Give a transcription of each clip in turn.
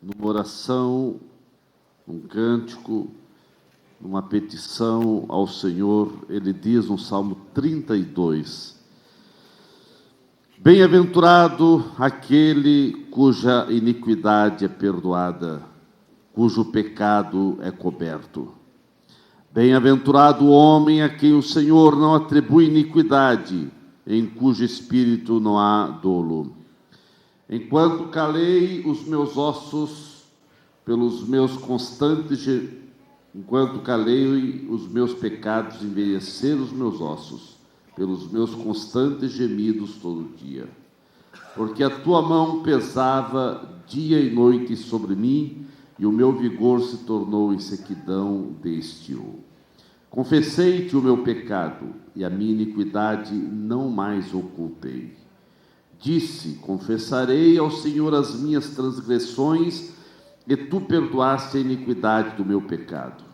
numa oração, num cântico, numa petição ao Senhor. Ele diz no Salmo 32: bem-aventurado aquele cuja iniquidade é perdoada, cujo pecado é coberto. Bem-aventurado o homem a quem o Senhor não atribui eniquidade, em cujo espírito não há dolo. Enquanto calei os meus ossos pelos meus constantes, enquanto calei os meus pecados, envelheceram os meus ossos pelos meus constantes gemidos todo dia. Porque a tua mão pesava dia e noite sobre mim, e o meu vigor se tornou em sequidão de estio. Confessei-te o meu pecado, e a minha iniquidade não mais ocultei. Disse: confessarei ao Senhor as minhas transgressões, e tu perdoaste a iniquidade do meu pecado.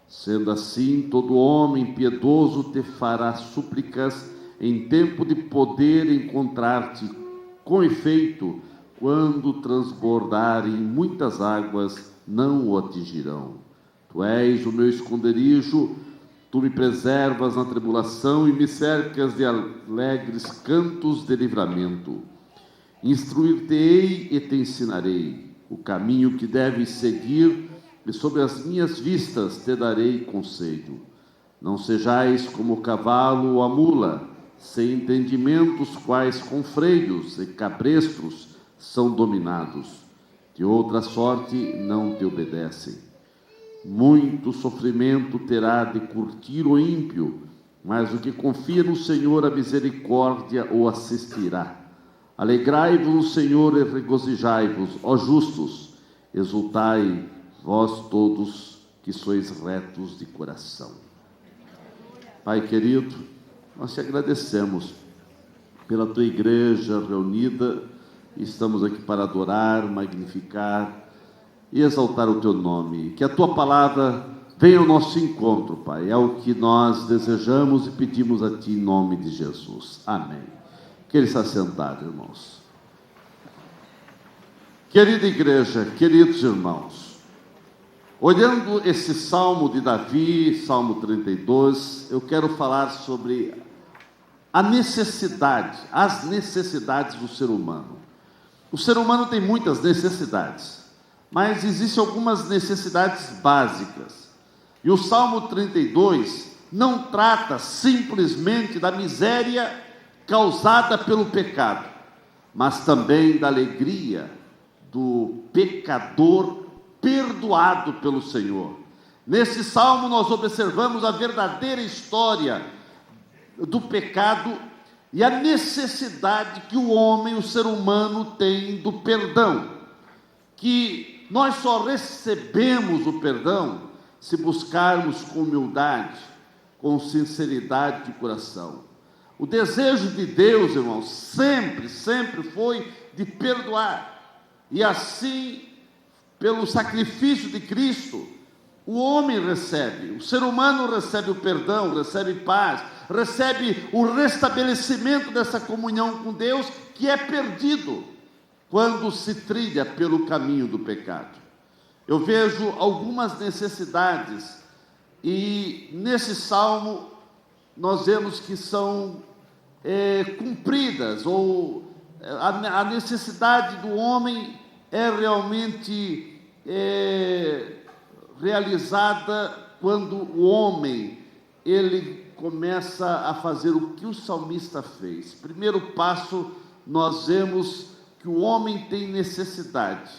Sendo assim, todo homem piedoso te fará súplicas em tempo de poder encontrar-te. Com efeito, quando transbordarem muitas águas, não o atingirão. Tu és o meu esconderijo, tu me preservas na tribulação e me cercas de alegres cantos de livramento. Instruir-te-ei e te ensinarei o caminho que deves seguir, e sobre as minhas vistas te darei conselho. Não sejais como o cavalo ou a mula, sem entendimento, os quais com freios e cabrestros são dominados. De outra sorte não te obedecem. Muito sofrimento terá de curtir o ímpio, mas o que confia no Senhor, a misericórdia o assistirá. Alegrai-vos no Senhor e regozijai-vos, ó justos, exultai, vós todos que sois retos de coração. Pai querido, nós te agradecemos pela tua igreja reunida. Estamos aqui para adorar, magnificar e exaltar o teu nome. Que a tua palavra venha ao nosso encontro, Pai. É o que nós desejamos e pedimos a ti em nome de Jesus. Amém. Queira estar sentado, irmãos. Querida igreja, queridos irmãos, olhando esse Salmo de Davi, Salmo 32, eu quero falar sobre a necessidade, as necessidades do ser humano. O ser humano tem muitas necessidades, mas existem algumas necessidades básicas. E o Salmo 32 não trata simplesmente da miséria causada pelo pecado, mas também da alegria do pecador perdoado pelo Senhor. Nesse salmo nós observamos a verdadeira história do pecado e a necessidade que o homem, o ser humano, tem do perdão, que nós só recebemos o perdão se buscarmos com humildade, com sinceridade de coração. O desejo de Deus, irmãos, sempre foi de perdoar, e assim, pelo sacrifício de Cristo, o homem recebe, o ser humano recebe o perdão, recebe paz, recebe o restabelecimento dessa comunhão com Deus, que é perdido quando se trilha pelo caminho do pecado. Eu vejo algumas necessidades, e nesse salmo nós vemos que são cumpridas, ou a necessidade do homem é realmente realizada quando o homem, ele começa a fazer o que o salmista fez. Primeiro passo, nós vemos que o homem tem necessidade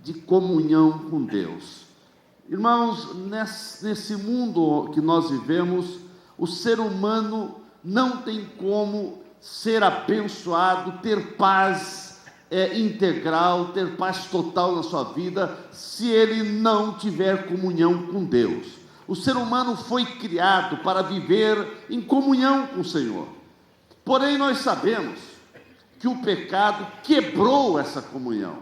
de comunhão com Deus. Irmãos, nesse mundo que nós vivemos, o ser humano não tem como ser abençoado, ter paz integral, ter paz total na sua vida, se ele não tiver comunhão com Deus. O ser humano foi criado para viver em comunhão com o Senhor. Porém, nós sabemos que o pecado quebrou essa comunhão.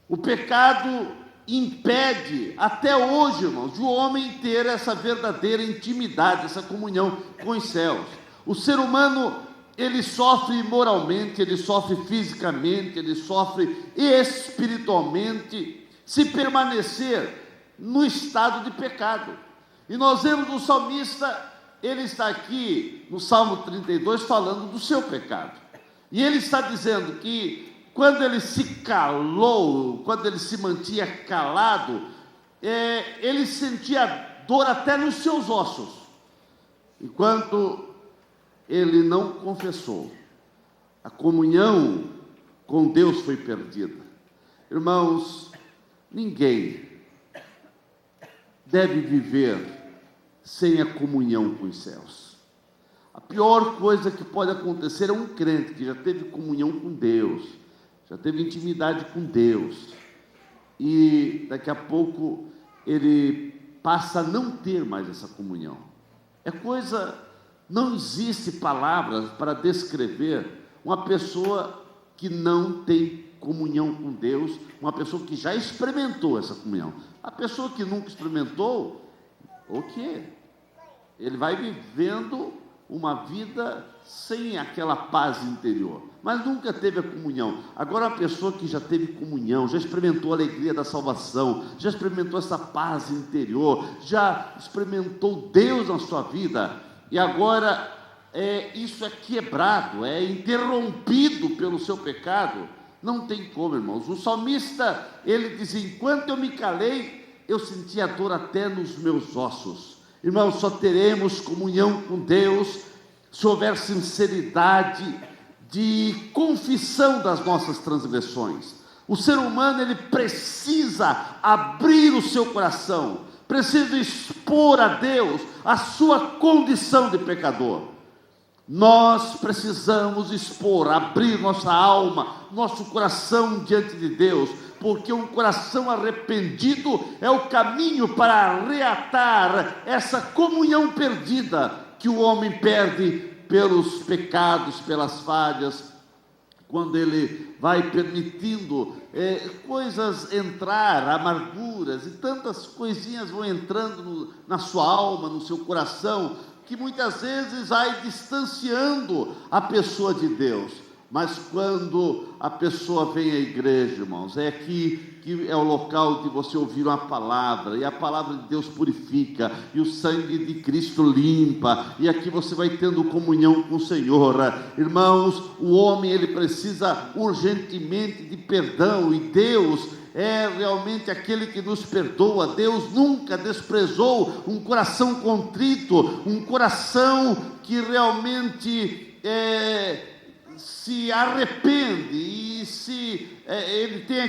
O pecado impede, até hoje, irmãos, de o homem ter essa verdadeira intimidade, essa comunhão com os céus. O ser humano, ele sofre moralmente, ele sofre fisicamente, ele sofre espiritualmente, se permanecer no estado de pecado. E nós vemos o salmista, ele está aqui no Salmo 32 falando do seu pecado. E ele está dizendo que quando ele se calou, quando ele se mantinha calado, ele sentia dor até nos seus ossos, enquanto ele não confessou. A comunhão com Deus foi perdida. Irmãos, ninguém deve viver sem a comunhão com os céus. A pior coisa que pode acontecer é um crente que já teve comunhão com Deus, já teve intimidade com Deus, e daqui a pouco ele passa a não ter mais essa comunhão. Não existe palavras para descrever uma pessoa que não tem comunhão com Deus, uma pessoa que já experimentou essa comunhão. A pessoa que nunca experimentou, o quê? Ele vai vivendo uma vida sem aquela paz interior, mas nunca teve a comunhão. Agora, a pessoa que já teve comunhão, já experimentou a alegria da salvação, já experimentou essa paz interior, já experimentou Deus na sua vida, e agora isso é quebrado, é interrompido pelo seu pecado, não tem como, irmãos. O salmista, ele diz: enquanto eu me calei, eu sentia dor até nos meus ossos. Irmãos, só teremos comunhão com Deus se houver sinceridade de confissão das nossas transgressões. O ser humano, ele precisa abrir o seu coração, precisa expor a Deus a sua condição de pecador. Nós precisamos expor, abrir nossa alma, nosso coração diante de Deus, porque um coração arrependido é o caminho para reatar essa comunhão perdida que o homem perde pelos pecados, pelas falhas, quando ele vai permitindo coisas entrar, amarguras e tantas coisinhas vão entrando na sua alma, no seu coração, que muitas vezes vai distanciando a pessoa de Deus. Mas quando a pessoa vem à igreja, irmãos, é aqui que é o local de você ouvir uma palavra, e a palavra de Deus purifica, e o sangue de Cristo limpa, e aqui você vai tendo comunhão com o Senhor. Irmãos, o homem, ele precisa urgentemente de perdão, e Deus é realmente aquele que nos perdoa. Deus nunca desprezou um coração contrito, um coração que realmente se arrepende, e ele tem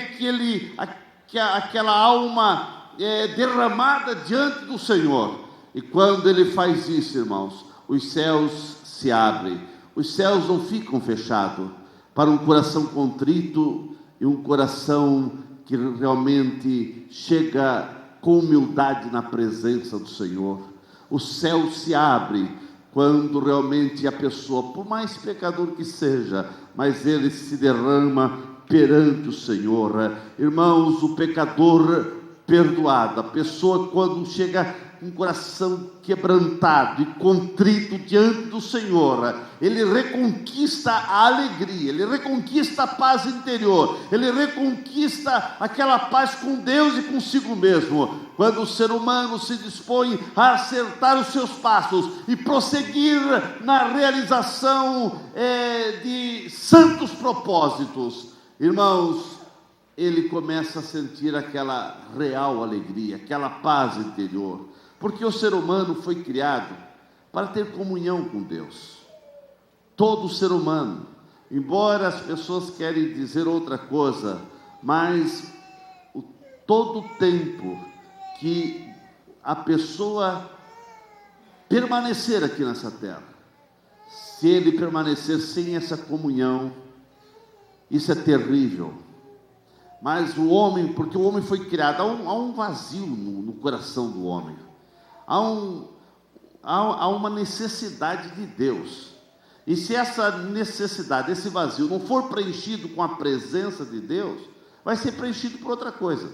aquela alma derramada diante do Senhor. E quando ele faz isso, irmãos, os céus se abrem. Os céus não ficam fechados para um coração contrito e um coração que realmente chega com humildade na presença do Senhor. O céu se abre quando realmente a pessoa, por mais pecador que seja, mas ele se derrama perante o Senhor. Irmãos, o pecador perdoado, a pessoa quando chega com o coração quebrantado e contrito diante do Senhor, ele reconquista a alegria, ele reconquista a paz interior, ele reconquista aquela paz com Deus e consigo mesmo. Quando o ser humano se dispõe a acertar os seus passos e prosseguir na realização de santos propósitos, irmãos, ele começa a sentir aquela real alegria, aquela paz interior, porque o ser humano foi criado para ter comunhão com Deus. Todo ser humano, embora as pessoas querem dizer outra coisa, mas todo o tempo que a pessoa permanecer aqui nessa terra, se ele permanecer sem essa comunhão, isso é terrível. Mas o homem, porque o homem foi criado, há um vazio no coração do homem, há uma necessidade de Deus, e se essa necessidade, esse vazio não for preenchido com a presença de Deus, vai ser preenchido por outra coisa,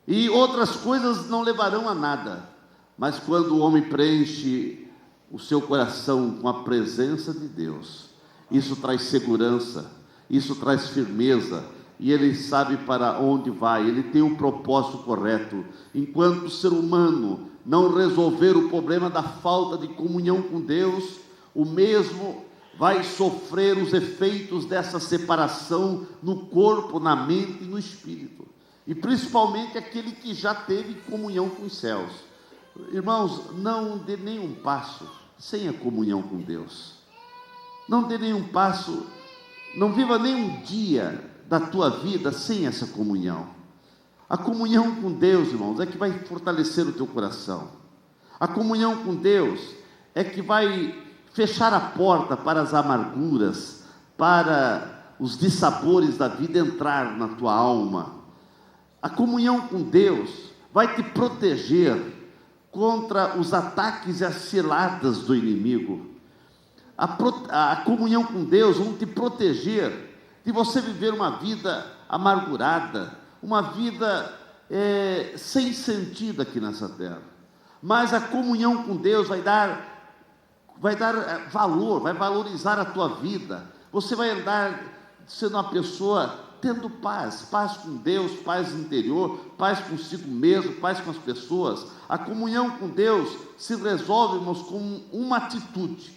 e outras coisas não levarão a nada. Mas quando o homem preenche o seu coração com a presença de Deus, isso traz segurança, isso traz firmeza, e ele sabe para onde vai, ele tem um propósito correto. Enquanto o ser humano não resolver o problema da falta de comunhão com Deus, o mesmo vai sofrer os efeitos dessa separação no corpo, na mente e no espírito, e principalmente aquele que já teve comunhão com os céus. Irmãos, não dê nenhum passo sem a comunhão com Deus. Não dê nenhum passo, não viva nenhum dia da tua vida sem essa comunhão. A comunhão com Deus, irmãos, é que vai fortalecer o teu coração. A comunhão com Deus é que vai fechar a porta para as amarguras, para os dissabores da vida entrar na tua alma. A comunhão com Deus vai te proteger contra os ataques e as ciladas do inimigo. A comunhão com Deus vai te proteger de você viver uma vida amargurada, uma vida sem sentido aqui nessa terra. Mas a comunhão com Deus vai dar valor, vai valorizar a tua vida. Você vai andar sendo uma pessoa tendo paz com Deus, paz interior, paz consigo mesmo, paz com as pessoas. A comunhão com Deus se resolve, irmãos, com uma atitude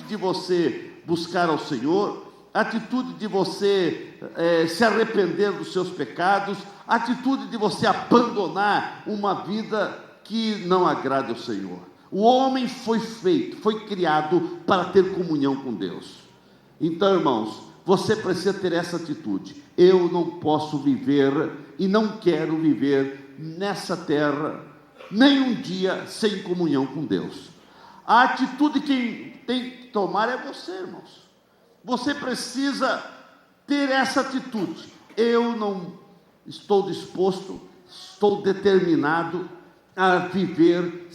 de você buscar ao Senhor, atitude de você se arrepender dos seus pecados, atitude de você abandonar uma vida que não agrade ao Senhor. O homem foi criado para ter comunhão com Deus. Então, irmãos, você precisa ter essa atitude. Eu não posso viver e não quero viver nessa terra nem um dia sem comunhão com Deus. A atitude que tem que tomar é você, irmãos. Você precisa ter essa atitude. Eu não estou disposto, estou determinado a viver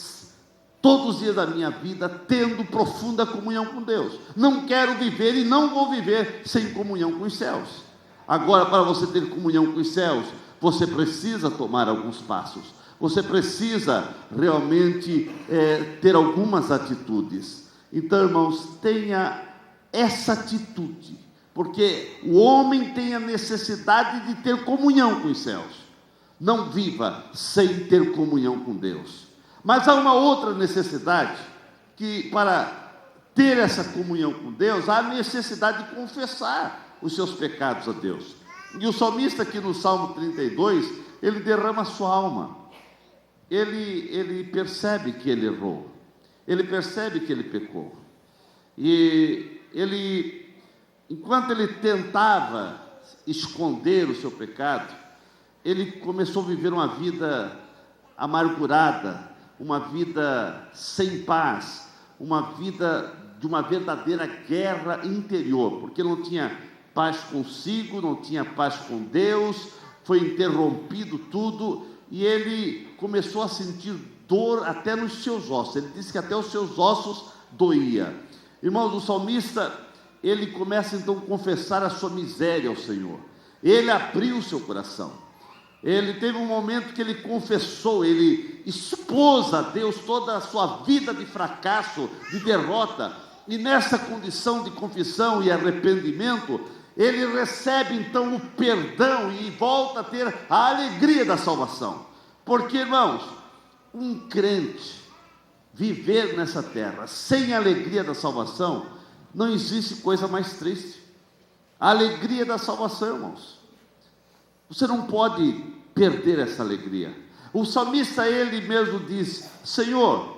todos os dias da minha vida tendo profunda comunhão com Deus. Não quero viver e não vou viver sem comunhão com os céus. Agora, para você ter comunhão com os céus, você precisa tomar alguns passos. Você precisa realmente ter algumas atitudes. Então, irmãos, tenha essa atitude, porque o homem tem a necessidade de ter comunhão com os céus. Não viva sem ter comunhão com Deus. Mas há uma outra necessidade, que para ter essa comunhão com Deus, há a necessidade de confessar os seus pecados a Deus. E o salmista aqui no Salmo 32, ele derrama a sua alma. Ele percebe que ele errou. Ele percebe que ele pecou. E ele, enquanto ele tentava esconder o seu pecado, ele começou a viver uma vida amargurada, uma vida sem paz, uma vida de uma verdadeira guerra interior, porque não tinha paz consigo, não tinha paz com Deus, foi interrompido tudo, e ele começou a sentir dor até nos seus ossos. Ele disse que até os seus ossos doía. Irmãos, o salmista, ele começa então a confessar a sua miséria ao Senhor. Ele abriu o seu coração. Ele teve um momento que ele confessou, ele expôs a Deus toda a sua vida de fracasso, de derrota, e nessa condição de confissão e arrependimento, ele recebe então o perdão e volta a ter a alegria da salvação. Porque, irmãos, um crente viver nessa terra sem a alegria da salvação, não existe coisa mais triste. A alegria da salvação, irmãos. Você não pode perder essa alegria. O salmista, ele mesmo diz: Senhor,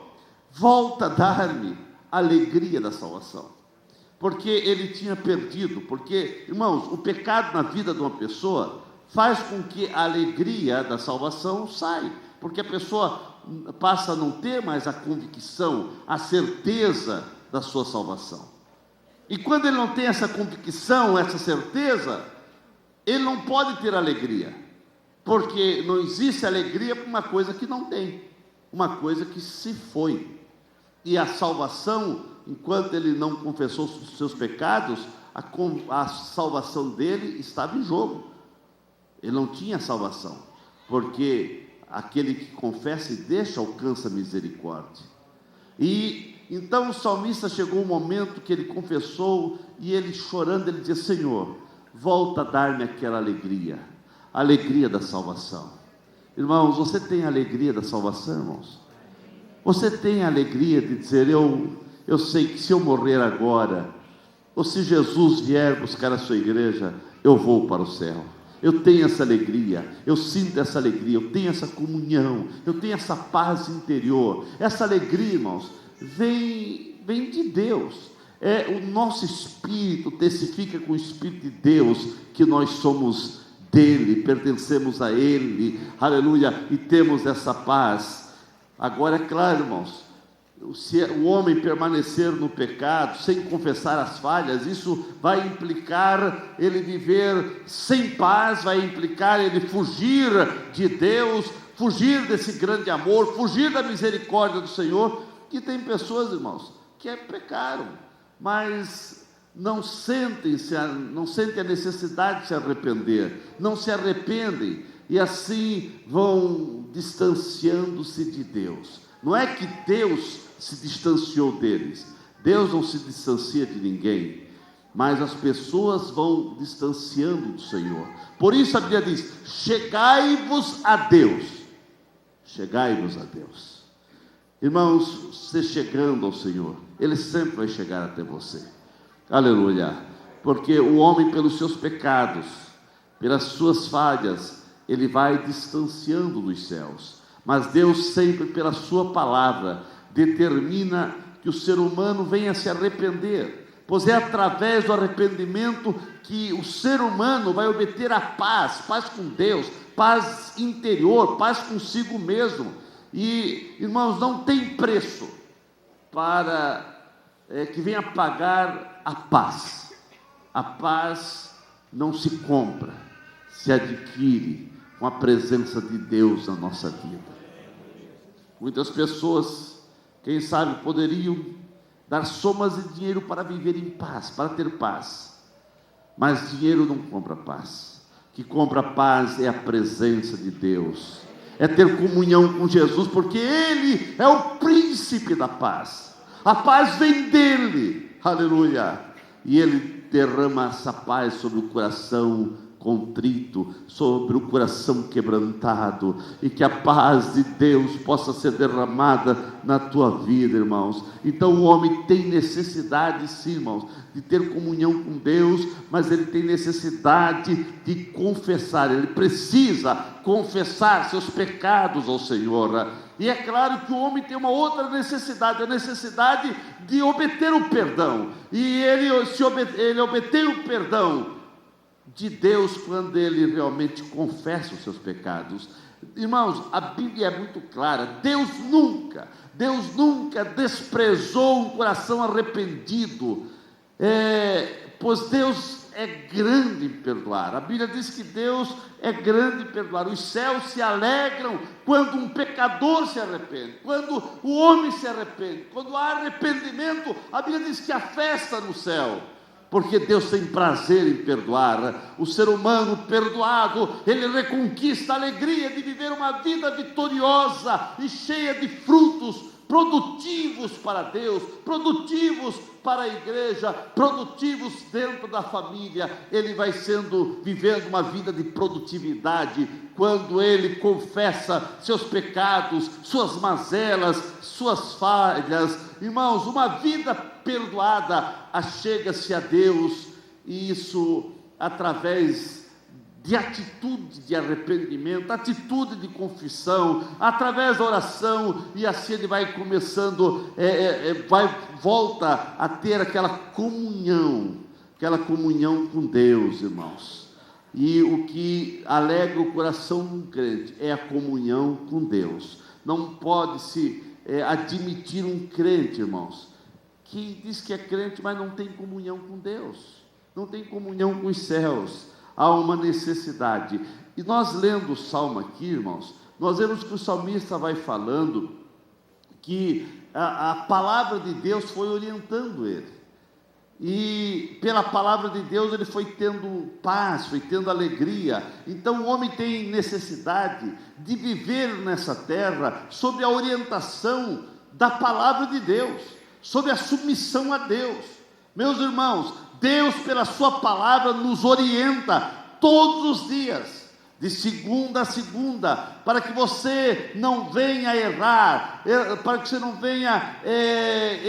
volta a dar-me a alegria da salvação. Porque ele tinha perdido. Porque, irmãos, o pecado na vida de uma pessoa faz com que a alegria da salvação saia. Porque a pessoa passa a não ter mais a convicção, a certeza da sua salvação. E quando ele não tem essa convicção, essa certeza, ele não pode ter alegria, porque não existe alegria para uma coisa que não tem, uma coisa que se foi. E a salvação, enquanto ele não confessou os seus pecados, a salvação dele estava em jogo. Ele não tinha salvação, porque aquele que confessa e deixa alcança misericórdia. E então o salmista chegou um momento que ele confessou, e ele chorando, ele dizia: Senhor, volta a dar-me aquela alegria, a alegria da salvação. Irmãos, você tem a alegria da salvação, irmãos? Você tem a alegria de dizer, eu sei que se eu morrer agora, ou se Jesus vier buscar a sua igreja, eu vou para o céu. Eu tenho essa alegria, eu sinto essa alegria, eu tenho essa comunhão, eu tenho essa paz interior. Essa alegria, irmãos, vem de Deus. O nosso espírito testifica com o Espírito de Deus que nós somos dele, pertencemos a ele, aleluia, e temos essa paz. Agora, é claro, irmãos, se o homem permanecer no pecado, sem confessar as falhas, isso vai implicar ele viver sem paz, vai implicar ele fugir de Deus, fugir desse grande amor, fugir da misericórdia do Senhor. E tem pessoas, irmãos, que pecaram, mas não sentem a necessidade de se arrepender, não se arrependem, e assim vão distanciando-se de Deus. Não é que Deus se distanciou deles, Deus não se distancia de ninguém, mas as pessoas vão distanciando do Senhor. Por isso a Bíblia diz, chegai-vos a Deus, chegai-vos a Deus. Irmãos, você chegando ao Senhor, Ele sempre vai chegar até você, aleluia, porque o homem pelos seus pecados, pelas suas falhas, ele vai distanciando dos céus, mas Deus sempre pela sua palavra, determina que o ser humano venha se arrepender, pois é através do arrependimento que o ser humano vai obter a paz com Deus, paz interior, paz consigo mesmo. E, irmãos, não tem preço para que venha pagar a paz. A paz não se compra, se adquire com a presença de Deus na nossa vida. Muitas pessoas, quem sabe, poderiam dar somas de dinheiro para viver em paz, para ter paz, mas dinheiro não compra paz. O que compra paz é a presença de Deus, é ter comunhão com Jesus, porque Ele é o príncipe da paz. A paz vem dEle, aleluia, e Ele derrama essa paz sobre o coração contrito, sobre o coração quebrantado, e que a paz de Deus possa ser derramada na tua vida, irmãos. Então o homem tem necessidade, sim, irmãos, de ter comunhão com Deus, mas ele tem necessidade de confessar, ele precisa confessar seus pecados ao Senhor. E é claro que o homem tem uma outra necessidade, a necessidade de obter o perdão, e ele obtém o perdão de Deus quando ele realmente confessa os seus pecados. Irmãos, a Bíblia é muito clara, Deus nunca desprezou um coração arrependido, pois Deus é grande em perdoar. A Bíblia diz que Deus é grande em perdoar. Os céus se alegram quando um pecador se arrepende, quando o homem se arrepende, quando há arrependimento. A Bíblia diz que há festa no céu, porque Deus tem prazer em perdoar. O ser humano perdoado, ele reconquista a alegria de viver uma vida vitoriosa e cheia de frutos produtivos para Deus, produtivos para a igreja, produtivos dentro da família. Ele vai vivendo uma vida de produtividade quando ele confessa seus pecados, suas mazelas, suas falhas. Irmãos, uma vida perdoada achega-se a Deus, e isso através de atitude de arrependimento, atitude de confissão, através da oração, e assim ele vai começando, volta a ter aquela comunhão com Deus, irmãos. E o que alegra o coração de um crente é a comunhão com Deus. Não pode se admitir um crente, irmãos, que diz que é crente, mas não tem comunhão com Deus, não tem comunhão com os céus. Há uma necessidade. E nós lendo o Salmo aqui, irmãos, nós vemos que o salmista vai falando que a palavra de Deus foi orientando ele, e pela palavra de Deus ele foi tendo paz, foi tendo alegria. Então o homem tem necessidade de viver nessa terra sob a orientação da palavra de Deus, sob a submissão a Deus. Meus irmãos, Deus, pela sua palavra, nos orienta todos os dias, de segunda a segunda, para que você não venha errar, para que você não venha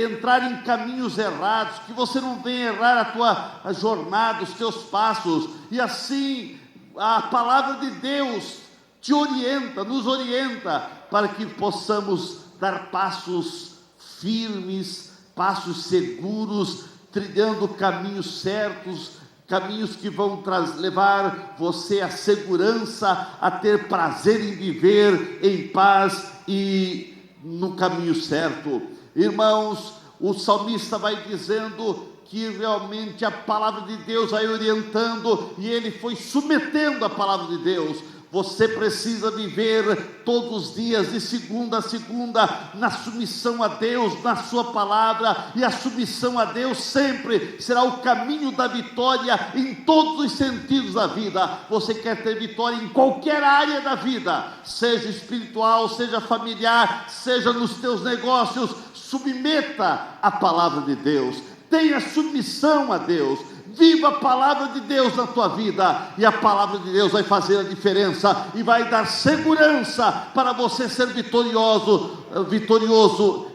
entrar em caminhos errados, que você não venha errar a jornada, os teus passos. E assim a palavra de Deus te orienta, nos orienta, para que possamos dar passos firmes, passos seguros, trilhando caminhos certos, caminhos que vão levar você à segurança, a ter prazer em viver em paz e no caminho certo. Irmãos, o salmista vai dizendo que realmente a palavra de Deus vai orientando, e ele foi submetendo a palavra de Deus. Você precisa viver todos os dias, de segunda a segunda, na submissão a Deus, na sua palavra, e a submissão a Deus sempre será o caminho da vitória em todos os sentidos da vida. Você quer ter vitória em qualquer área da vida, seja espiritual, seja familiar, seja nos teus negócios, submeta a palavra de Deus, tenha submissão a Deus. Viva a palavra de Deus na tua vida, e a palavra de Deus vai fazer a diferença, e vai dar segurança para você ser vitorioso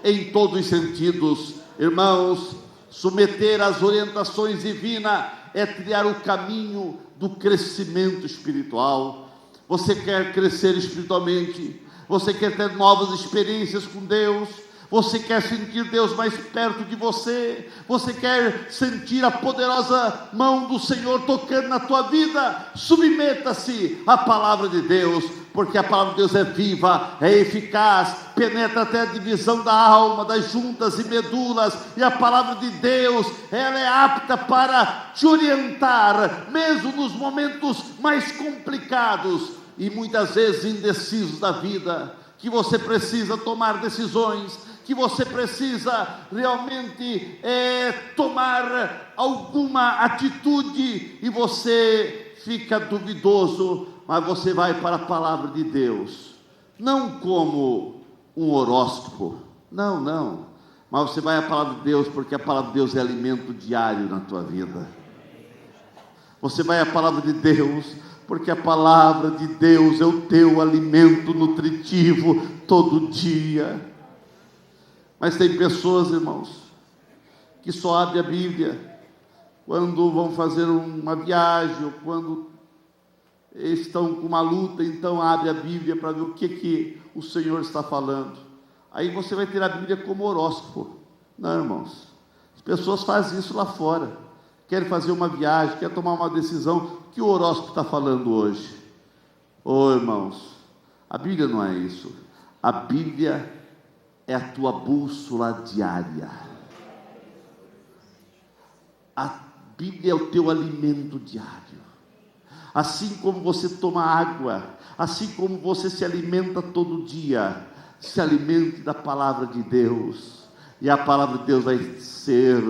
em todos os sentidos. Irmãos, submeter às orientações divinas é trilhar o caminho do crescimento espiritual. Você quer crescer espiritualmente? Você quer ter novas experiências com Deus? Você quer sentir Deus mais perto de você? Você quer sentir a poderosa mão do Senhor tocando na tua vida? Submeta-se à palavra de Deus, porque a palavra de Deus é viva, é eficaz, penetra até a divisão da alma, das juntas e medulas, e a palavra de Deus, ela é apta para te orientar, mesmo nos momentos mais complicados e muitas vezes indecisos da vida, que você precisa tomar decisões, que você precisa realmente tomar alguma atitude, e você fica duvidoso, mas você vai para a palavra de Deus, não como um horóscopo, não, mas você vai à palavra de Deus, porque a palavra de Deus é alimento diário na tua vida. Você vai à palavra de Deus, porque a palavra de Deus é o teu alimento nutritivo todo dia. Mas tem pessoas, irmãos, que só abrem a Bíblia quando vão fazer uma viagem, ou quando estão com uma luta, então abre a Bíblia para ver o que o Senhor está falando. Aí você vai ter a Bíblia como horóscopo. Não, irmãos, as pessoas fazem isso lá fora, querem fazer uma viagem, querem tomar uma decisão. O que o horóscopo está falando hoje? Irmãos, a Bíblia não é isso. A Bíblia é a tua bússola diária. A Bíblia é o teu alimento diário. Assim como você toma água, assim como você se alimenta todo dia, se alimente da palavra de Deus, e a palavra de Deus vai ser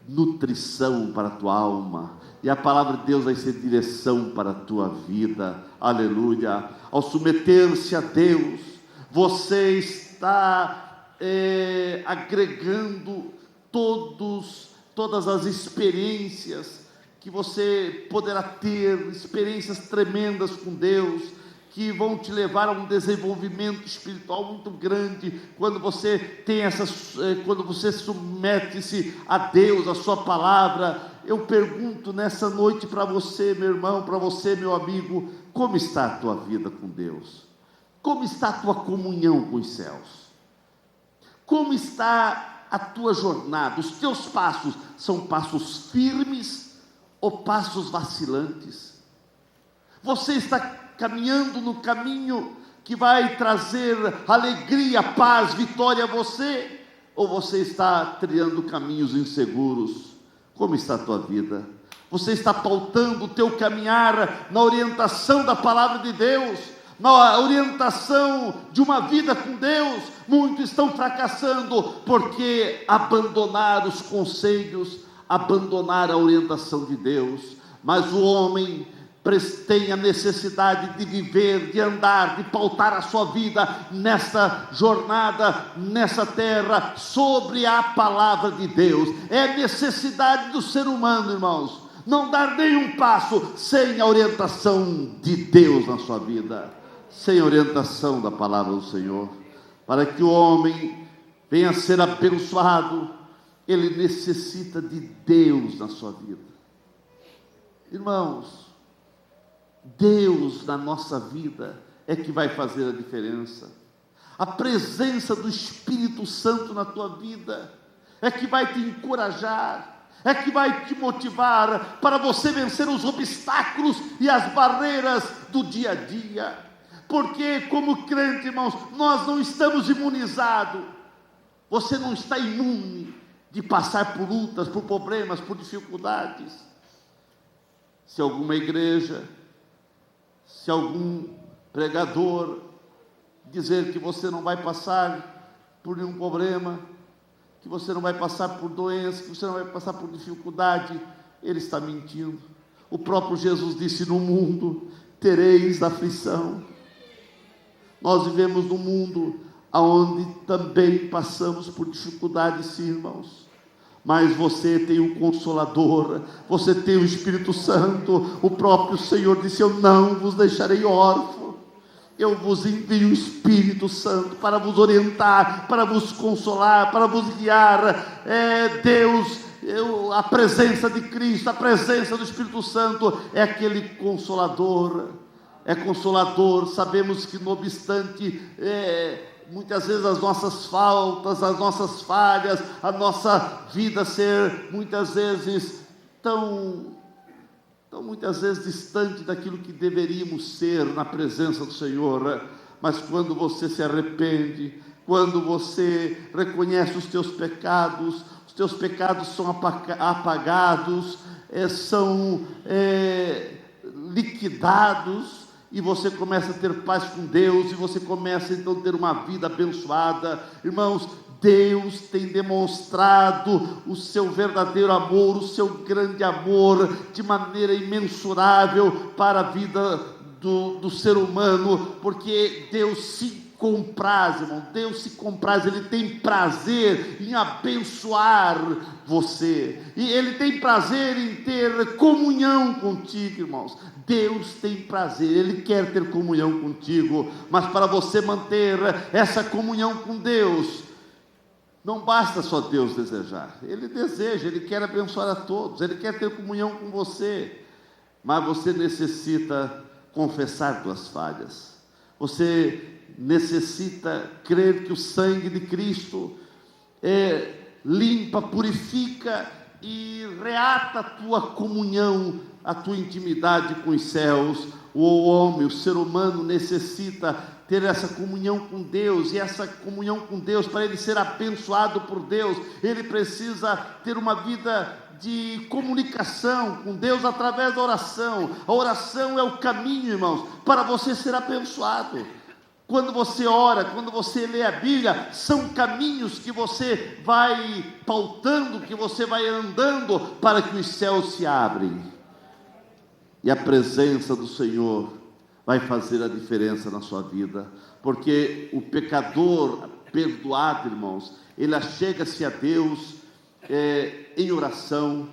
nutrição para a tua alma, e a palavra de Deus vai ser direção para a tua vida. Aleluia. Ao submeter-se a Deus, você está agregando todas as experiências que você poderá ter, experiências tremendas com Deus, que vão te levar a um desenvolvimento espiritual muito grande, quando você tem quando você submete-se a Deus, a sua palavra. Eu pergunto nessa noite para você, meu irmão, para você, meu amigo, como está a tua vida com Deus? Como está a tua comunhão com os céus? Como está a tua jornada? Os teus passos são passos firmes ou passos vacilantes? Você está caminhando no caminho que vai trazer alegria, paz, vitória a você? Ou você está trilhando caminhos inseguros? Como está a tua vida? Você está pautando o teu caminhar na orientação da palavra de Deus, na orientação de uma vida com Deus? Muitos estão fracassando porque abandonaram os conselhos, abandonaram a orientação de Deus. Mas o homem tem a necessidade de viver, de andar, de pautar a sua vida nessa jornada, nessa terra, sobre a palavra de Deus. É necessidade do ser humano, irmãos, não dar nenhum passo sem a orientação de Deus na sua vida, sem a orientação da palavra do Senhor. Para que o homem venha a ser abençoado, ele necessita de Deus na sua vida. Irmãos, Deus na nossa vida é que vai fazer a diferença. A presença do Espírito Santo na tua vida é que vai te encorajar, é que vai te motivar para você vencer os obstáculos e as barreiras do dia a dia. Porque como crente, irmãos, nós não estamos imunizados. Você não está imune de passar por lutas, por problemas, por dificuldades. Se alguma igreja, se algum pregador dizer que você não vai passar por nenhum problema, que você não vai passar por doença, que você não vai passar por dificuldade, ele está mentindo. O próprio Jesus disse: no mundo tereis aflição. Nós vivemos num mundo onde também passamos por dificuldades, sim, irmãos. Mas você tem o Consolador, você tem o Espírito Santo. O próprio Senhor disse: eu não vos deixarei órfão, eu vos envio o Espírito Santo para vos orientar, para vos consolar, para vos guiar. A presença de Cristo, a presença do Espírito Santo é aquele Consolador, é Consolador. Sabemos que não obstante muitas vezes as nossas faltas, as nossas falhas, a nossa vida ser muitas vezes muitas vezes distante daquilo que deveríamos ser na presença do Senhor, mas quando você se arrepende, quando você reconhece os teus pecados são apagados, são liquidados, e você começa a ter paz com Deus, e você começa então a ter uma vida abençoada. Irmãos, Deus tem demonstrado o seu verdadeiro amor, o seu grande amor, de maneira imensurável para a vida do ser humano, porque Deus se compraz, irmão, Deus se compraz, Ele tem prazer em abençoar você, e Ele tem prazer em ter comunhão contigo, irmãos. Deus tem prazer, Ele quer ter comunhão contigo, mas para você manter essa comunhão com Deus, não basta só Deus desejar. Ele deseja, Ele quer abençoar a todos, Ele quer ter comunhão com você, mas você necessita confessar tuas falhas, você necessita crer que o sangue de Cristo limpa, purifica e reata a tua comunhão, a tua intimidade com os céus. O homem, o ser humano necessita ter essa comunhão com Deus, e essa comunhão com Deus, para ele ser abençoado por Deus, ele precisa ter uma vida de comunicação com Deus através da oração. A oração é o caminho, irmãos, para você ser abençoado. Quando você ora, quando você lê a Bíblia, são caminhos que você vai pautando, que você vai andando, para que os céus se abrem, e a presença do Senhor vai fazer a diferença na sua vida, porque o pecador perdoado, irmãos, ele achega-se a Deus em oração,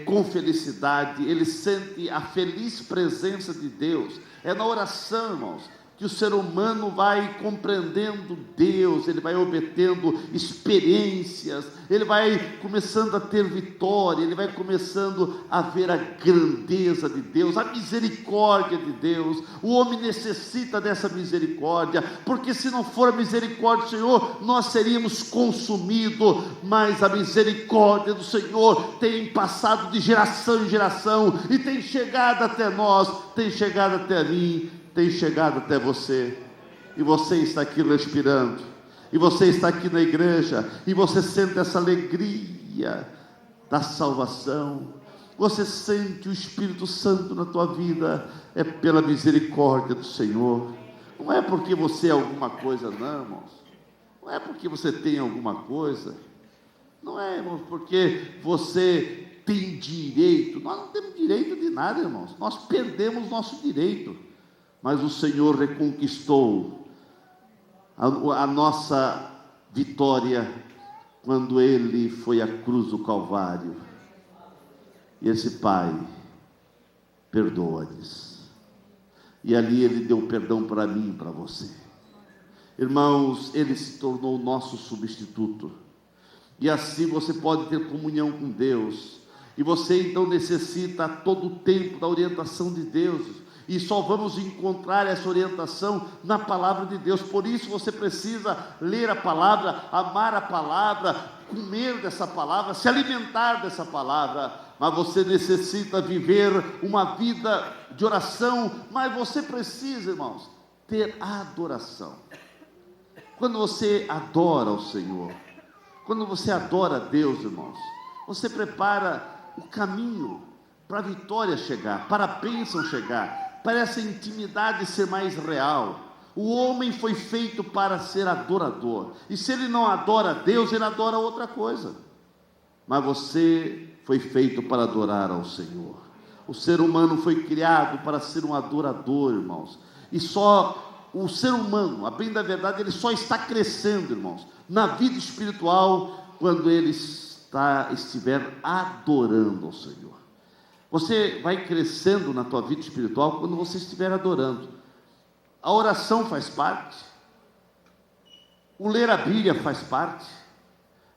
com felicidade, ele sente a feliz presença de Deus. É na oração, irmãos, que o ser humano vai compreendendo Deus, ele vai obtendo experiências, ele vai começando a ter vitória, ele vai começando a ver a grandeza de Deus, a misericórdia de Deus. O homem necessita dessa misericórdia, porque se não for a misericórdia do Senhor, nós seríamos consumidos, mas a misericórdia do Senhor tem passado de geração em geração, e tem chegado até nós, tem chegado até mim, tem chegado até você, e você está aqui respirando, e você está aqui na igreja, e você sente essa alegria da salvação, você sente o Espírito Santo na tua vida, é pela misericórdia do Senhor. Não é porque você é alguma coisa, não, irmãos, não é porque você tem alguma coisa, não é, irmãos, porque você tem direito. Nós não temos direito de nada, irmãos. Nós perdemos nosso direito. Mas o Senhor reconquistou a nossa vitória quando Ele foi à cruz do Calvário. E esse Pai perdoa-lhes. E ali Ele deu perdão para mim e para você. Irmãos, Ele se tornou o nosso substituto. E assim você pode ter comunhão com Deus. E você então necessita a todo o tempo da orientação de Deus. E só vamos encontrar essa orientação na palavra de Deus. Por isso você precisa ler a palavra, amar a palavra, comer dessa palavra, se alimentar dessa palavra. Mas você necessita viver uma vida de oração. Mas você precisa, irmãos, ter adoração. Quando você adora o Senhor, quando você adora a Deus, irmãos, você prepara o caminho para a vitória chegar, para a bênção chegar, para essa intimidade ser mais real. O homem foi feito para ser adorador, e se ele não adora a Deus, ele adora outra coisa. Mas você foi feito para adorar ao Senhor. O ser humano foi criado para ser um adorador, irmãos, e só o ser humano, a bem da verdade, ele só está crescendo, irmãos, na vida espiritual, quando ele estiver adorando ao Senhor. Você vai crescendo na tua vida espiritual quando você estiver adorando. A oração faz parte, o ler a Bíblia faz parte,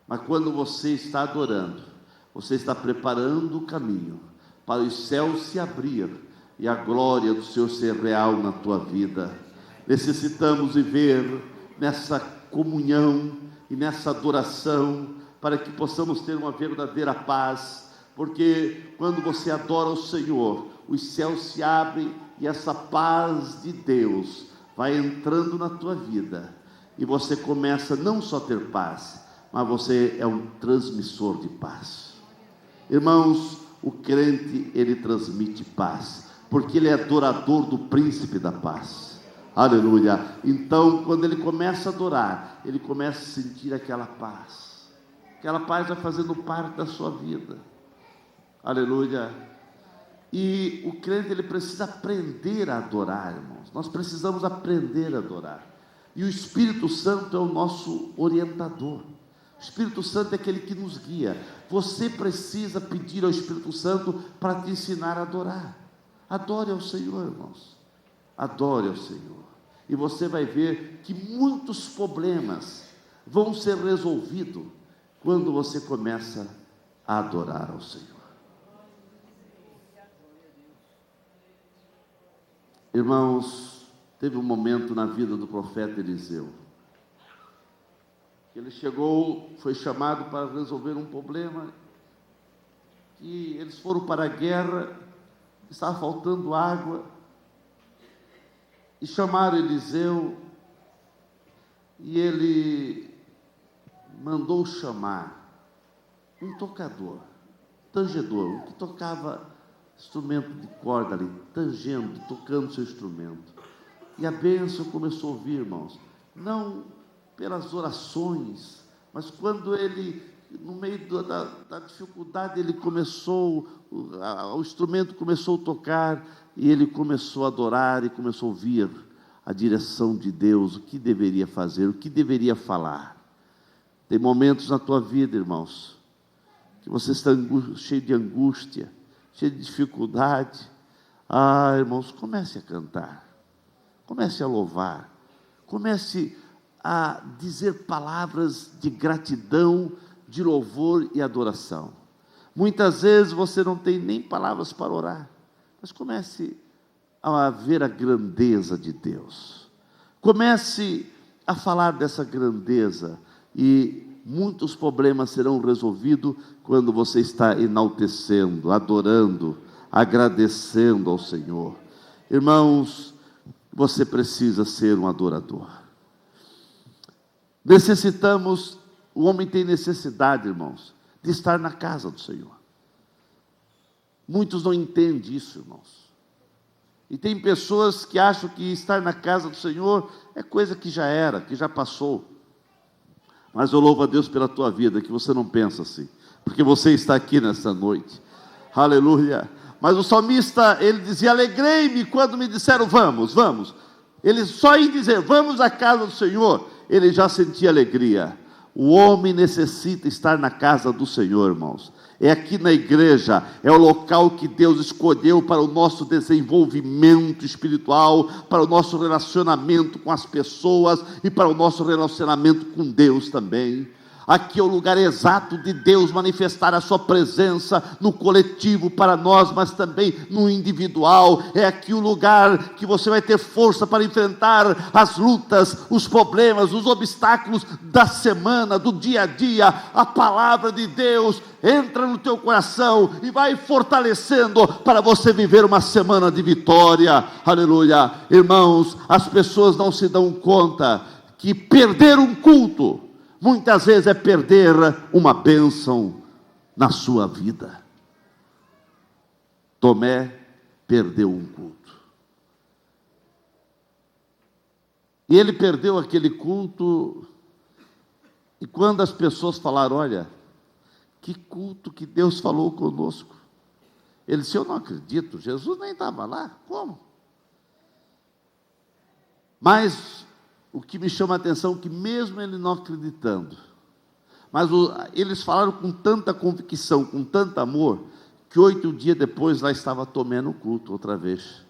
mas quando você está adorando, você está preparando o caminho para os céus se abrir e a glória do Senhor ser real na tua vida. Necessitamos viver nessa comunhão e nessa adoração para que possamos ter uma verdadeira paz. Porque quando você adora o Senhor, os céus se abrem e essa paz de Deus vai entrando na tua vida. E você começa não só a ter paz, mas você é um transmissor de paz. Irmãos, o crente, ele transmite paz, porque ele é adorador do príncipe da paz. Aleluia. Então, quando ele começa a adorar, ele começa a sentir aquela paz. Aquela paz vai fazendo parte da sua vida. Aleluia. E o crente, ele precisa aprender a adorar, irmãos. Nós precisamos aprender a adorar. E o Espírito Santo é o nosso orientador. O Espírito Santo é aquele que nos guia. Você precisa pedir ao Espírito Santo para te ensinar a adorar. Adore ao Senhor, irmãos. Adore ao Senhor. E você vai ver que muitos problemas vão ser resolvidos quando você começa a adorar ao Senhor. Irmãos, teve um momento na vida do profeta Eliseu. Ele chegou, foi chamado para resolver um problema, que eles foram para a guerra, estava faltando água, e chamaram Eliseu, e ele mandou chamar um tocador, tangedor, um que tocava instrumento de corda ali, tangendo, tocando seu instrumento. E a bênção começou a ouvir, irmãos, não pelas orações, mas quando ele, no meio da dificuldade, ele começou, o instrumento começou a tocar, e ele começou a adorar, e começou a ouvir a direção de Deus, o que deveria fazer, o que deveria falar. Tem momentos na tua vida, irmãos, que você está cheio de angústia, cheio de dificuldade. Irmãos, comece a cantar, comece a louvar, comece a dizer palavras de gratidão, de louvor e adoração. Muitas vezes você não tem nem palavras para orar, mas comece a ver a grandeza de Deus. Comece a falar dessa grandeza, e muitos problemas serão resolvidos quando você está enaltecendo, adorando, agradecendo ao Senhor. Irmãos, você precisa ser um adorador. Necessitamos, o homem tem necessidade, irmãos, de estar na casa do Senhor. Muitos não entendem isso, irmãos. E tem pessoas que acham que estar na casa do Senhor é coisa que já era, que já passou. Mas eu louvo a Deus pela tua vida, que você não pensa assim, porque você está aqui nessa noite. Aleluia. Mas o salmista, ele dizia: alegrei-me quando me disseram vamos, vamos. Ele só em dizer vamos à casa do Senhor, ele já sentia alegria. O homem necessita estar na casa do Senhor, irmãos. É aqui na igreja, é o local que Deus escolheu para o nosso desenvolvimento espiritual, para o nosso relacionamento com as pessoas e para o nosso relacionamento com Deus também. Aqui é o lugar exato de Deus manifestar a sua presença no coletivo para nós, mas também no individual. É aqui o lugar que você vai ter força para enfrentar as lutas, os problemas, os obstáculos da semana, do dia a dia. A palavra de Deus entra no teu coração e vai fortalecendo para você viver uma semana de vitória. Aleluia. Irmãos, as pessoas não se dão conta que perder um culto muitas vezes é perder uma bênção na sua vida. Tomé perdeu um culto. E ele perdeu aquele culto. E quando as pessoas falaram: olha, que culto que Deus falou conosco. Ele disse: eu não acredito, Jesus nem estava lá. Como? Mas o que me chama a atenção é que mesmo ele não acreditando, mas eles falaram com tanta convicção, com tanto amor, que 8 dias depois lá estava Tomé no culto outra vez.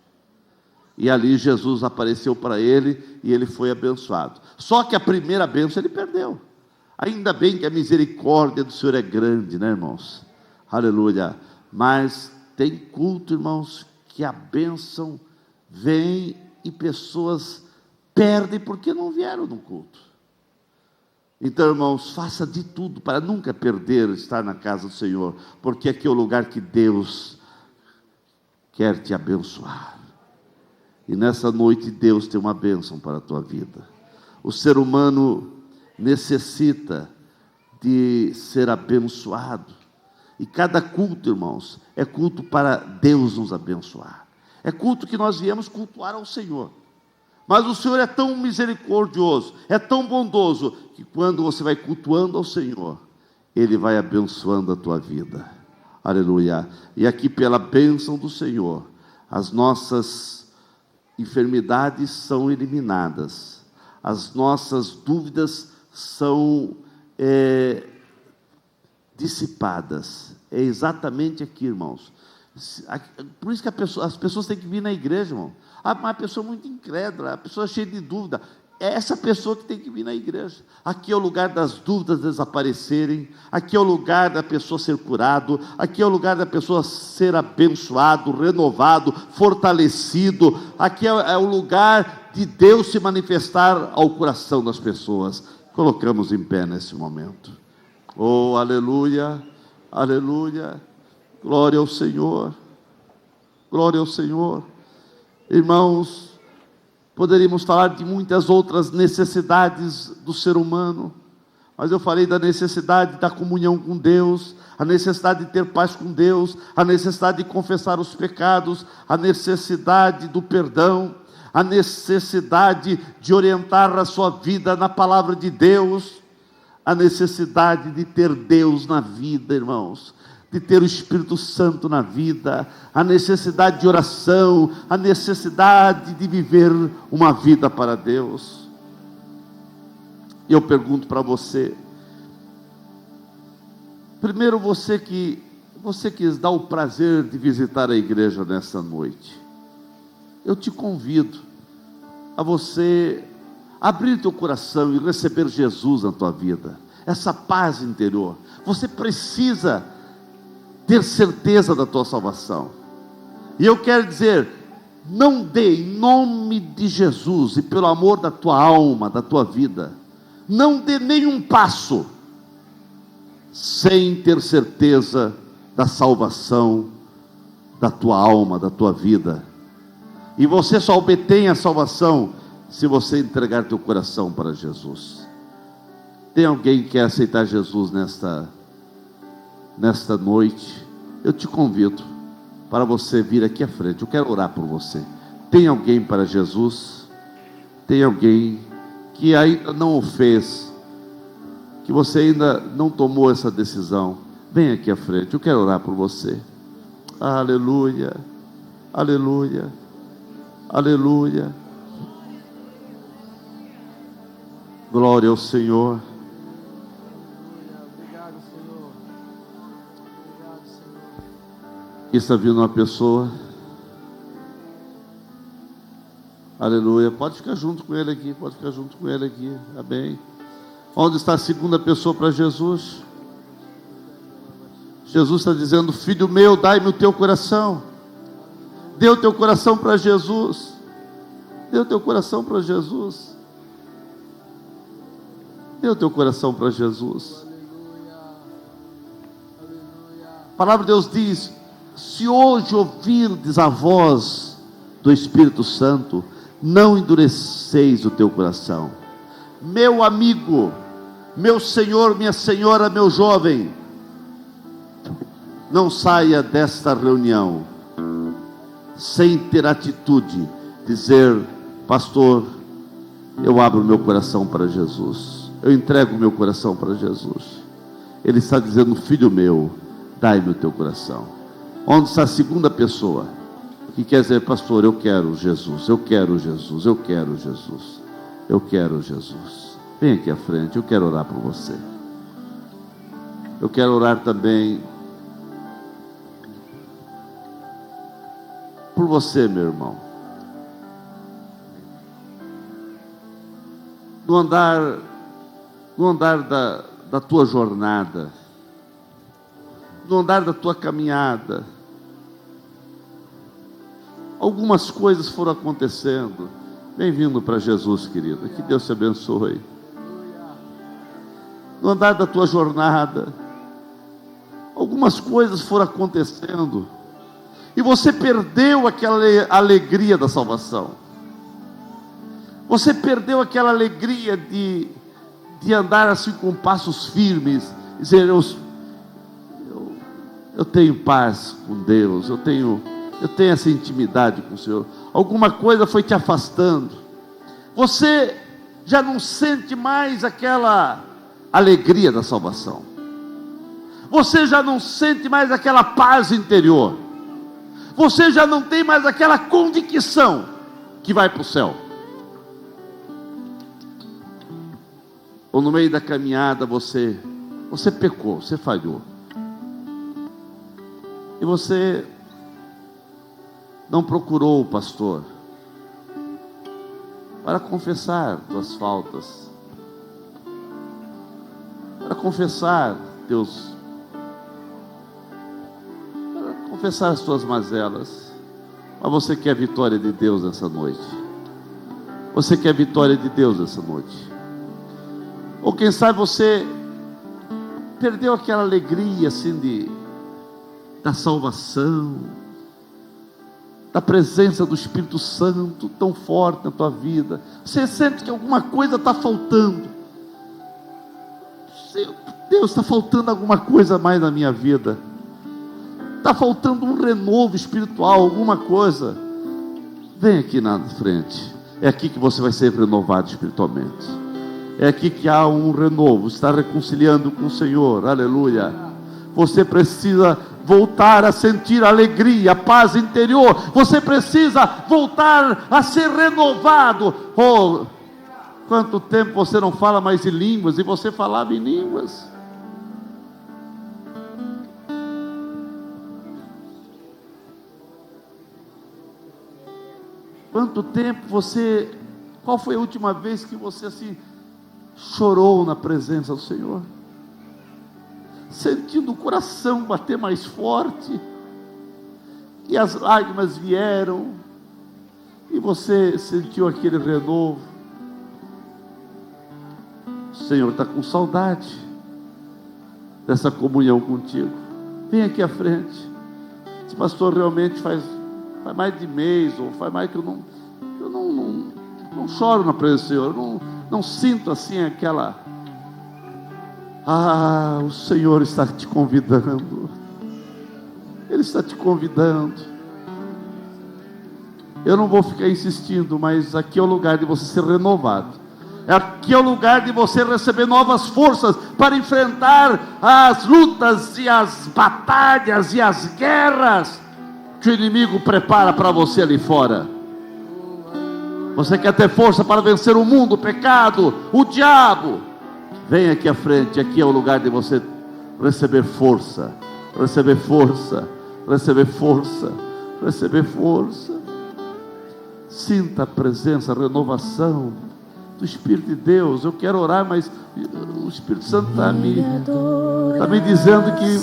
E ali Jesus apareceu para ele e ele foi abençoado. Só que a primeira bênção ele perdeu. Ainda bem que a misericórdia do Senhor é grande, né, irmãos? Aleluia. Mas tem culto, irmãos, que a bênção vem e pessoas perdem porque não vieram no culto. Então, irmãos, faça de tudo para nunca perder estar na casa do Senhor, porque aqui é o lugar que Deus quer te abençoar. E nessa noite Deus tem uma bênção para a tua vida. O ser humano necessita de ser abençoado. E cada culto, irmãos, é culto para Deus nos abençoar. É culto que nós viemos cultuar ao Senhor. Mas o Senhor é tão misericordioso, é tão bondoso, que quando você vai cultuando ao Senhor, Ele vai abençoando a tua vida. Aleluia. E aqui pela bênção do Senhor, as nossas enfermidades são eliminadas, as nossas dúvidas são dissipadas. É exatamente aqui, irmãos. Por isso que as pessoas têm que vir na igreja, irmão. Uma pessoa muito incrédula, a pessoa cheia de dúvida, é essa pessoa que tem que vir na igreja. Aqui é o lugar das dúvidas desaparecerem, aqui é o lugar da pessoa ser curado, aqui é o lugar da pessoa ser abençoado, renovado, fortalecido. Aqui é o lugar de Deus se manifestar ao coração das pessoas. Colocamos em pé nesse momento. Oh, aleluia, aleluia, glória ao Senhor, glória ao Senhor. Irmãos, poderíamos falar de muitas outras necessidades do ser humano, mas eu falei da necessidade da comunhão com Deus, a necessidade de ter paz com Deus, a necessidade de confessar os pecados, a necessidade do perdão, a necessidade de orientar a sua vida na palavra de Deus, a necessidade de ter Deus na vida, irmãos, de ter o Espírito Santo na vida, a necessidade de oração, a necessidade de viver uma vida para Deus. E eu pergunto para você, primeiro você quis dar o prazer de visitar a igreja nessa noite, eu te convido a você abrir teu coração e receber Jesus na tua vida, essa paz interior. Você precisa ter certeza da tua salvação. E eu quero dizer, não dê, em nome de Jesus e pelo amor da tua alma, da tua vida, não dê nenhum passo sem ter certeza da salvação da tua alma, da tua vida. E você só obtém a salvação se você entregar teu coração para Jesus. Tem alguém que quer aceitar Jesus nesta noite? Eu te convido para você vir aqui à frente. Eu quero orar por você. Tem alguém para Jesus? Tem alguém que ainda não o fez? que você ainda não tomou essa decisão, vem aqui à frente, eu quero orar por você. Aleluia, aleluia, aleluia. Glória ao Senhor. Obrigado, Senhor. Obrigado, Senhor. Aqui está vindo uma pessoa. Aleluia. Pode ficar junto com ele aqui. Pode ficar junto com ele aqui. Amém. Onde está a segunda pessoa para Jesus? Jesus está dizendo: filho meu, dai-me o teu coração. Dê o teu coração para Jesus. Dê o teu coração para Jesus. Dê o teu coração para Jesus. A palavra de Deus diz: se hoje ouvirdes a voz do Espírito Santo, não endureceis o teu coração. Meu amigo, meu senhor, minha senhora, meu jovem, não saia desta reunião sem ter atitude, dizer: pastor, eu abro meu coração para Jesus, eu entrego meu coração para Jesus. Ele está dizendo: filho meu, dai-me o teu coração. Onde está a segunda pessoa que quer dizer: pastor, eu quero Jesus, eu quero Jesus, eu quero Jesus, eu quero Jesus? Vem aqui à frente, eu quero orar por você. Eu quero orar também por você, meu irmão. No andar da tua jornada, no andar da tua caminhada, algumas coisas foram acontecendo. Bem-vindo para Jesus, querido. Que Deus te abençoe. No andar da tua jornada, algumas coisas foram acontecendo, e você perdeu aquela alegria da salvação. Você perdeu aquela alegria de andar assim com passos firmes, dizer: eu tenho paz com Deus, eu tenho essa intimidade com o Senhor. Alguma coisa foi te afastando. Você já não sente mais aquela alegria da salvação. Você já não sente mais aquela paz interior. Você já não tem mais aquela convicção que vai para o céu. Ou no meio da caminhada você pecou, você falhou. E você não procurou o pastor para confessar tuas faltas, para confessar para confessar as tuas mazelas. Mas você quer a vitória de Deus essa noite. Você quer a vitória de Deus essa noite. Ou quem sabe você perdeu aquela alegria assim da salvação, da presença do Espírito Santo tão forte na tua vida. Você sente que alguma coisa está faltando. Deus, está faltando alguma coisa mais na minha vida. Está faltando um renovo espiritual, alguma coisa. Vem aqui na frente. É aqui que você vai ser renovado espiritualmente. É aqui que há um renovo. Está reconciliando com o Senhor. Aleluia. Você precisa voltar a sentir a alegria, a paz interior. Você precisa voltar a ser renovado. Oh, quanto tempo você não fala mais em línguas, e você falava em línguas. Quanto tempo você... Qual foi a última vez que você assim chorou na presença do Senhor? Sentindo o coração bater mais forte, e as lágrimas vieram, e você sentiu aquele renovo. O Senhor está com saudade dessa comunhão contigo. Vem aqui à frente. Esse pastor realmente faz mais de mês, ou faz mais que eu não choro na presença do Senhor. Eu não sinto assim aquela... o Senhor está te convidando. Ele está te convidando. Eu não vou ficar insistindo, mas aqui é o lugar de você ser renovado. Aqui é o lugar de você receber novas forças para enfrentar as lutas e as batalhas e as guerras que o inimigo prepara para você ali fora. Você quer ter força para vencer o mundo, o pecado, o diabo? Vem aqui à frente, aqui é o lugar de você receber força, receber força, receber força, receber força. Sinta a presença, a renovação do Espírito de Deus. Eu quero orar, mas o Espírito Santo está me dizendo que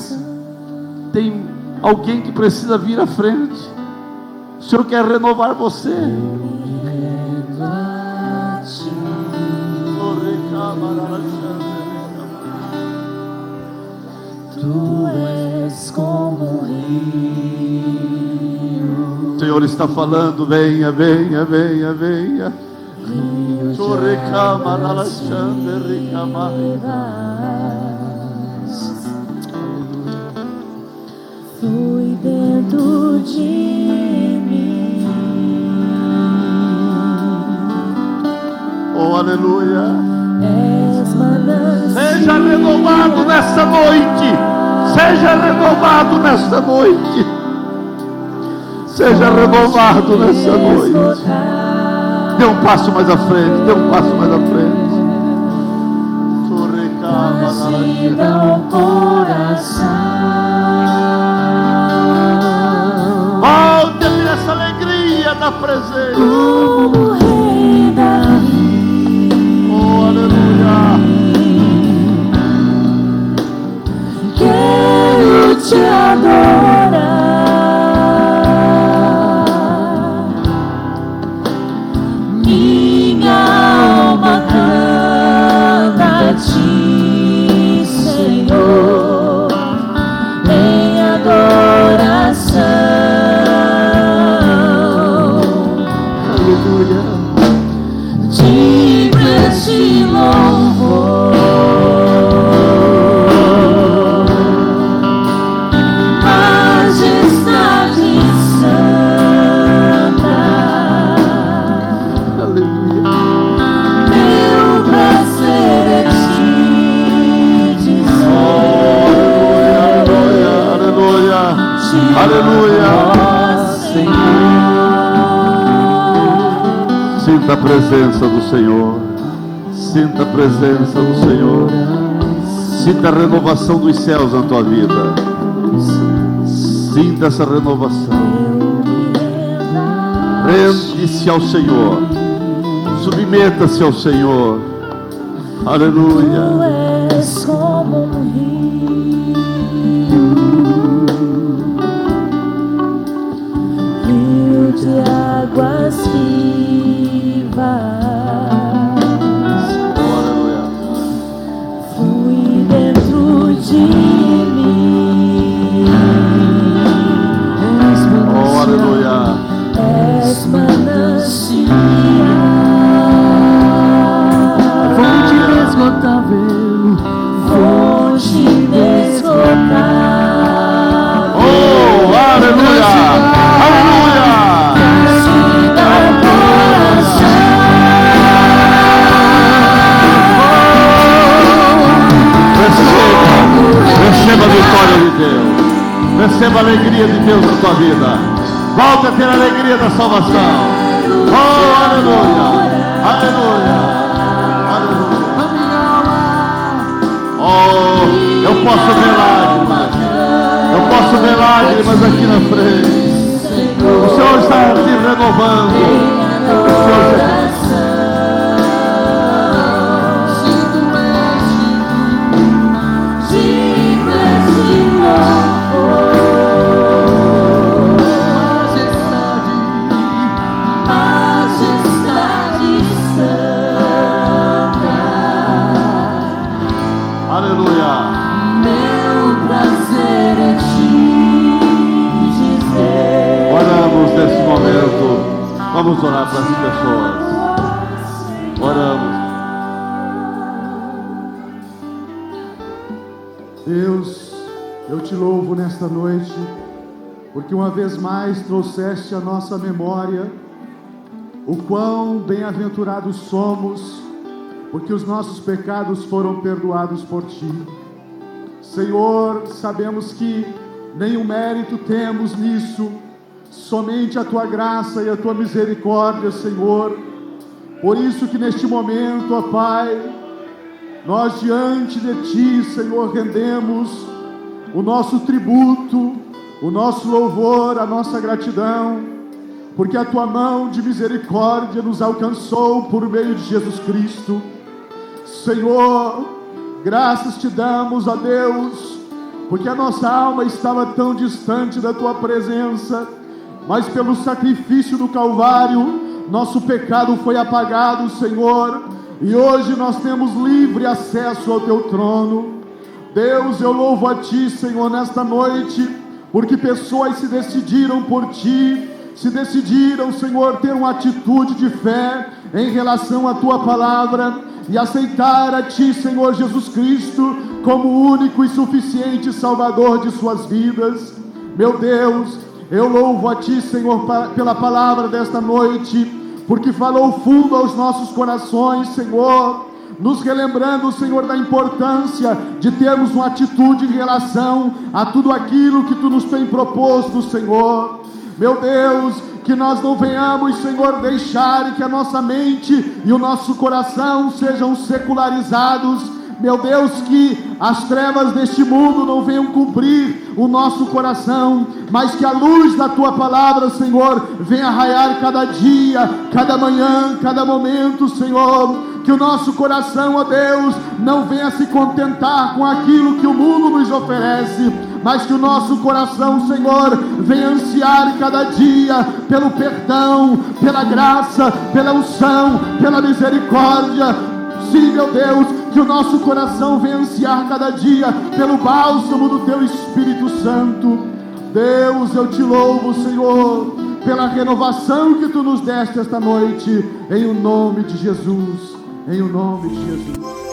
tem alguém que precisa vir à frente. O Senhor quer renovar você. Tu és como rio. O Senhor está falando, venha, venha, venha, venha. Flui dentro de mim. Oh, aleluia. És manancial. Seja renovado nesta noite. Seja renovado nesta noite. Seja renovado nesta noite. Dê um passo mais à frente. Dê um passo mais à frente. Agita o coração. Volte a ter essa alegria da presença. Como rei Davi. Oh, aleluia. Quero te adorar. Minha alma canta a ti, Senhor, em adoração. Aleluia. Digna-te louvor. Majestade santa. Aleluia. Meu prazer é te dizer. Aleluia. Aleluia. Senhor. Sinta a presença do Senhor. Sinta a presença do Senhor. Sinta a renovação dos céus na tua vida. Sinta essa renovação. Rende-se ao Senhor. Submeta-se ao Senhor. Aleluia. Tu és como um rio de águas vivas. Aleluia. Flui dentro de mim. Oh, aleluia. És manancial. Fonte inesgotável. Fonte inesgotável. Oh, aleluia. Aleluia. Agita o coração. Receba a vitória de Deus. Receba a alegria de Deus na tua vida. Volta a ter a alegria da salvação. Oh, aleluia. Aleluia. Aleluia. Oh, eu posso ver lágrimas. Eu posso ver lágrimas aqui na frente. O Senhor está te renovando. O Senhor está... Aleluia. Meu prazer é te dizer. Oramos nesse momento. Vamos orar para as pessoas. Oramos. Deus, eu te louvo nesta noite, porque uma vez mais trouxeste à nossa memória o quão bem-aventurados somos porque os nossos pecados foram perdoados por Ti. Senhor, sabemos que nenhum mérito temos nisso, somente a Tua graça e a Tua misericórdia, Senhor. Por isso que neste momento, ó Pai, nós diante de Ti, Senhor, rendemos o nosso tributo, o nosso louvor, a nossa gratidão, porque a Tua mão de misericórdia nos alcançou por meio de Jesus Cristo. Senhor, graças Te damos, ó Deus, porque a nossa alma estava tão distante da Tua presença, mas pelo sacrifício do Calvário, nosso pecado foi apagado, Senhor, e hoje nós temos livre acesso ao Teu trono. Deus, eu louvo a Ti, Senhor, nesta noite, porque pessoas se decidiram por Ti, se decidiram, Senhor, ter uma atitude de fé em relação à Tua palavra e aceitar a Ti, Senhor Jesus Cristo, como o único e suficiente Salvador de suas vidas. Meu Deus, eu louvo a Ti, Senhor, pela palavra desta noite, porque falou fundo aos nossos corações, Senhor, nos relembrando, Senhor, da importância de termos uma atitude em relação a tudo aquilo que Tu nos tem proposto, Senhor. Meu Deus, que nós não venhamos, Senhor, deixar que a nossa mente e o nosso coração sejam secularizados. Meu Deus, que as trevas deste mundo não venham cumprir o nosso coração, mas que a luz da Tua palavra, Senhor, venha raiar cada dia, cada manhã, cada momento, Senhor. Que o nosso coração, ó Deus, não venha se contentar com aquilo que o mundo nos oferece, mas que o nosso coração, Senhor, venha ansiar cada dia pelo perdão, pela graça, pela unção, pela misericórdia. Sim, meu Deus, que o nosso coração venha ansiar cada dia pelo bálsamo do Teu Espírito Santo. Deus, eu Te louvo, Senhor, pela renovação que Tu nos deste esta noite, em o nome de Jesus, em o nome de Jesus.